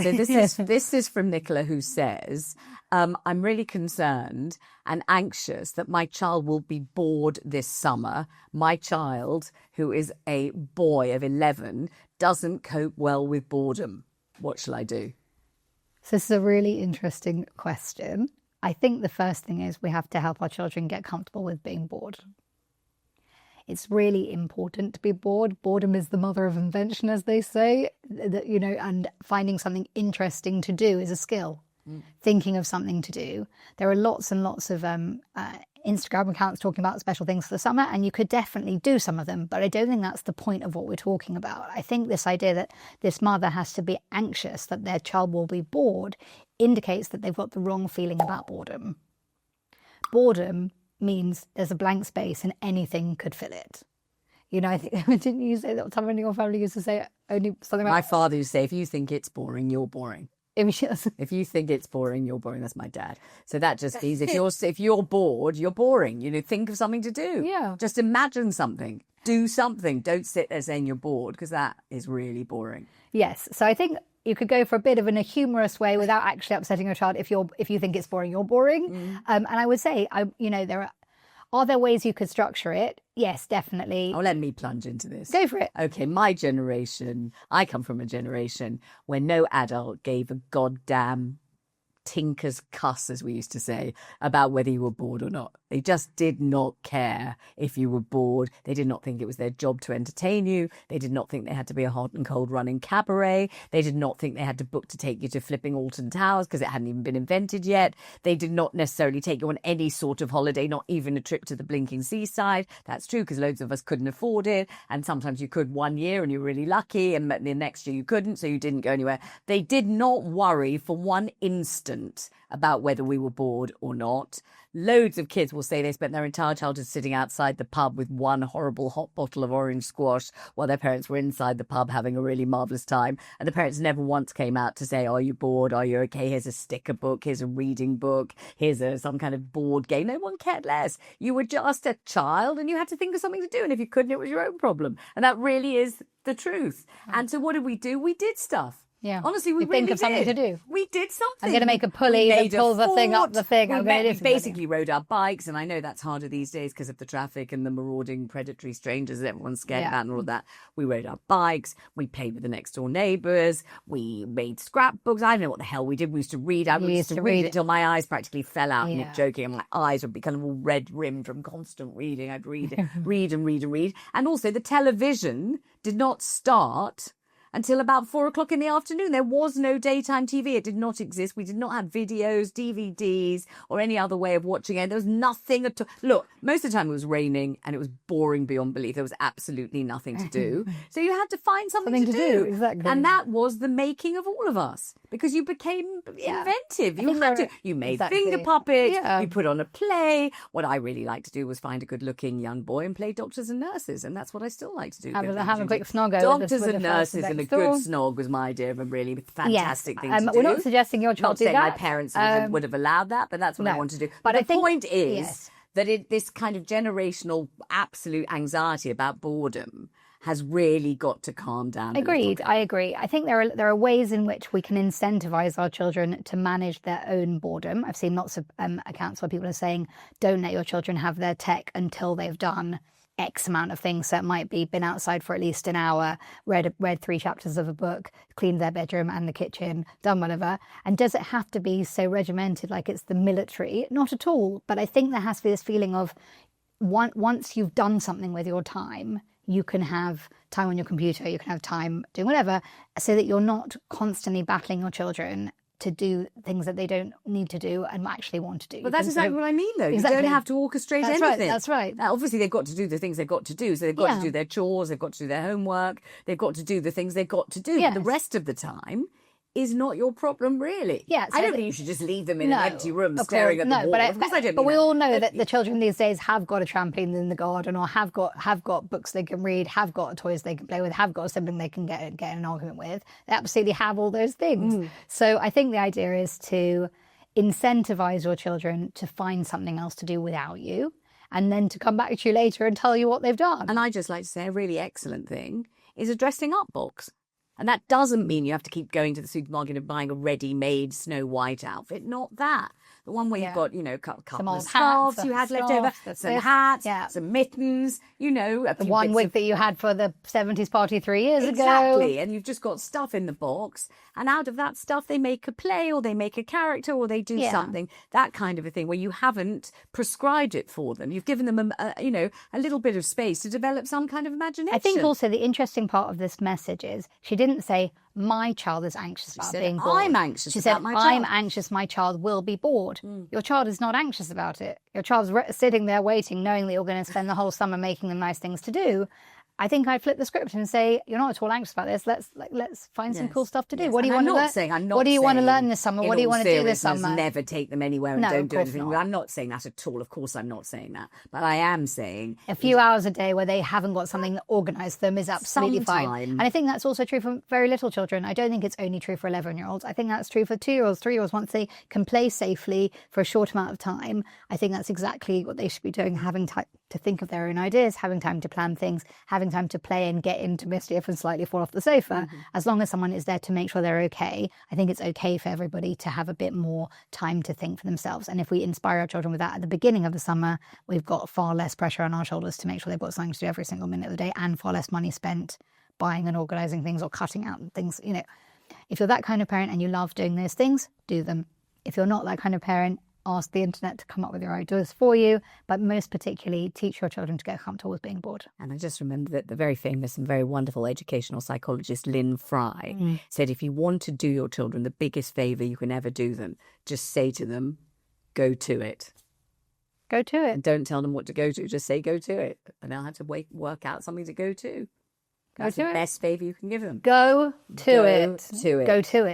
So this is from Nicola, who says, I'm really concerned and anxious that my child will be bored this summer. My child, who is a boy of 11, doesn't cope well with boredom. What shall I do? So this is a really interesting question. I think the first thing is we have to help our children get comfortable with being bored. It's really important to be bored. Boredom is the mother of invention, as they say, and finding something interesting to do is a skill. Thinking of something to do. There are lots and lots of Instagram accounts talking about special things for the summer, and you could definitely do some of them, but I don't think that's the point of what we're talking about. I think this idea that this mother has to be anxious that their child will be bored indicates that they've got the wrong feeling about boredom. Boredom means there's a blank space and anything could fill it. I think, didn't you say that someone in your family used to say only something about... My father used to say, if you think it's boring, you're boring. If you think it's boring, you're boring. That's my dad. So that just means if you're bored, you're boring. Think of something to do. Yeah. Just imagine something. Do something. Don't sit there saying you're bored, because that is really boring. Yes. So I think you could go for a bit of in a humorous way without actually upsetting your child. If you think it's boring, you're boring. And I would say, are there ways you could structure it? Yes, definitely. Oh, let me plunge into this. Go for it. Okay, my generation, I come from a generation where no adult gave a goddamn tinker's cuss, as we used to say, about whether you were bored or not. They just did not care if you were bored. They did not think it was their job to entertain you. They did not think they had to be a hot and cold running cabaret. They did not think they had to book to take you to flipping Alton Towers because it hadn't even been invented yet. They did not necessarily take you on any sort of holiday, not even a trip to the blinking seaside. That's true, because loads of us couldn't afford it. And sometimes you could one year and you're really lucky, and the next year you couldn't, so you didn't go anywhere. They did not worry for one instant about whether we were bored or not. Loads of kids will say they spent their entire childhood sitting outside the pub with one horrible hot bottle of orange squash while their parents were inside the pub having a really marvellous time. And the parents never once came out to say, are you bored? Are you okay? Here's a sticker book. Here's a reading book. Here's some kind of board game. No one cared less. You were just a child and you had to think of something to do. And if you couldn't, it was your own problem. And that really is the truth. And so what did we do? We did stuff. Yeah. Honestly, we you really think of something did. to do. We did something. I'm going to make a pulley that pulls the thing up the thing. We basically rode our bikes, and I know that's harder these days because of the traffic and the marauding predatory strangers that everyone's scared about and all of that. We rode our bikes. We played with the next door neighbours. We made scrapbooks. I don't know what the hell we did. We used to read. I used to read until my eyes practically fell out. And joking, and my eyes would be kind of all red rimmed from constant reading. I'd read and read and read. And also the television did not start until about 4:00 in the afternoon. There was no daytime TV. It did not exist. We did not have videos, DVDs, or any other way of watching it. There was nothing at all. Look, most of the time it was raining and it was boring beyond belief. There was absolutely nothing to do. So you had to find something to do. Exactly. And that was the making of all of us, because you became inventive. You made finger puppets. Yeah. You put on a play. What I really liked to do was find a good-looking young boy and play doctors and nurses. And that's what I still like to do. Have a quick snoggo. Doctors and nurses and a good snog was my idea of a really fantastic thing to do. We're not suggesting your child do that. Not saying my parents would have allowed that, but that's what I want to do. But the point is that this kind of generational absolute anxiety about boredom has really got to calm down. Agreed. I agree. I think there are ways in which we can incentivize our children to manage their own boredom. I've seen lots of accounts where people are saying, don't let your children have their tech until they've done X amount of things. So it might be been outside for at least an hour, read 3 chapters of a book, cleaned their bedroom and the kitchen, done whatever. And does it have to be so regimented like it's the military? Not at all. But I think there has to be this feeling of once you've done something with your time, you can have time on your computer, you can have time doing whatever, so that you're not constantly battling your children to do things that they don't need to do and actually want to do. But that's exactly what I mean, though. Exactly. You don't have to orchestrate anything. That's right. Now, obviously, they've got to do the things they've got to do. So they've got to do their chores, they've got to do their homework, they've got to do the things they've got to do. Yes. But the rest of the time is not your problem, really. Yeah, so I don't think you should just leave them in an empty room staring at the wall. Of course I don't. But we all know that the children these days have got a trampoline in the garden, or have got books they can read, have got toys they can play with, have got a sibling they can get in an argument with. They absolutely have all those things. So I think the idea is to incentivize your children to find something else to do without you, and then to come back to you later and tell you what they've done. And I just like to say a really excellent thing is a dressing up box. And that doesn't mean you have to keep going to the supermarket and buying a ready-made Snow White outfit. Not that. The one where you've got, you know, a couple of scarves you had left over, some hats, some mittens, you know. The one wig that you had for the 70s party 3 years ago. Exactly. And you've just got stuff in the box. And out of that stuff, they make a play or they make a character or they do something. That kind of a thing where you haven't prescribed it for them. You've given them, a little bit of space to develop some kind of imagination. I think also the interesting part of this message is she didn't say, my child is anxious about being bored. I'm anxious about my child. I'm anxious my child will be bored. Your child is not anxious about it. Your child's sitting there waiting, knowing that you're going to spend the whole summer making them nice things to do. I think I'd flip the script and say, you're not at all anxious about this. Let's find some cool stuff to do. What do you want to learn? What do you want to learn this summer? What do you want to do this summer? Never take them anywhere and don't do anything. I'm not saying that at all. Of course, I'm not saying that. But I am saying a few hours a day where they haven't got something that organised them is absolutely fine. And I think that's also true for very little children. I don't think it's only true for 11-year-olds. I think that's true for 2-year-olds, 3-year-olds. Once they can play safely for a short amount of time, I think that's exactly what they should be doing, having time to think of their own ideas, having time to plan things, having time to play and get into mischief and slightly fall off the sofa. As long as someone is there to make sure they're okay, I think it's okay for everybody to have a bit more time to think for themselves. And if we inspire our children with that at the beginning of the summer, we've got far less pressure on our shoulders to make sure they've got something to do every single minute of the day, and far less money spent buying and organising things or cutting out things. You know, if you're that kind of parent and you love doing those things, do them. If you're not that kind of parent, ask the internet to come up with your ideas for you, but most particularly teach your children to get comfortable with being bored. And I just remember that the very famous and very wonderful educational psychologist Lynn Fry said, if you want to do your children the biggest favour you can ever do them, just say to them, go to it. Go to it. And don't tell them what to go to, just say go to it. And they'll have to work out something to go to. That's the best favour you can give them. Go to it. Go to it. Go to it.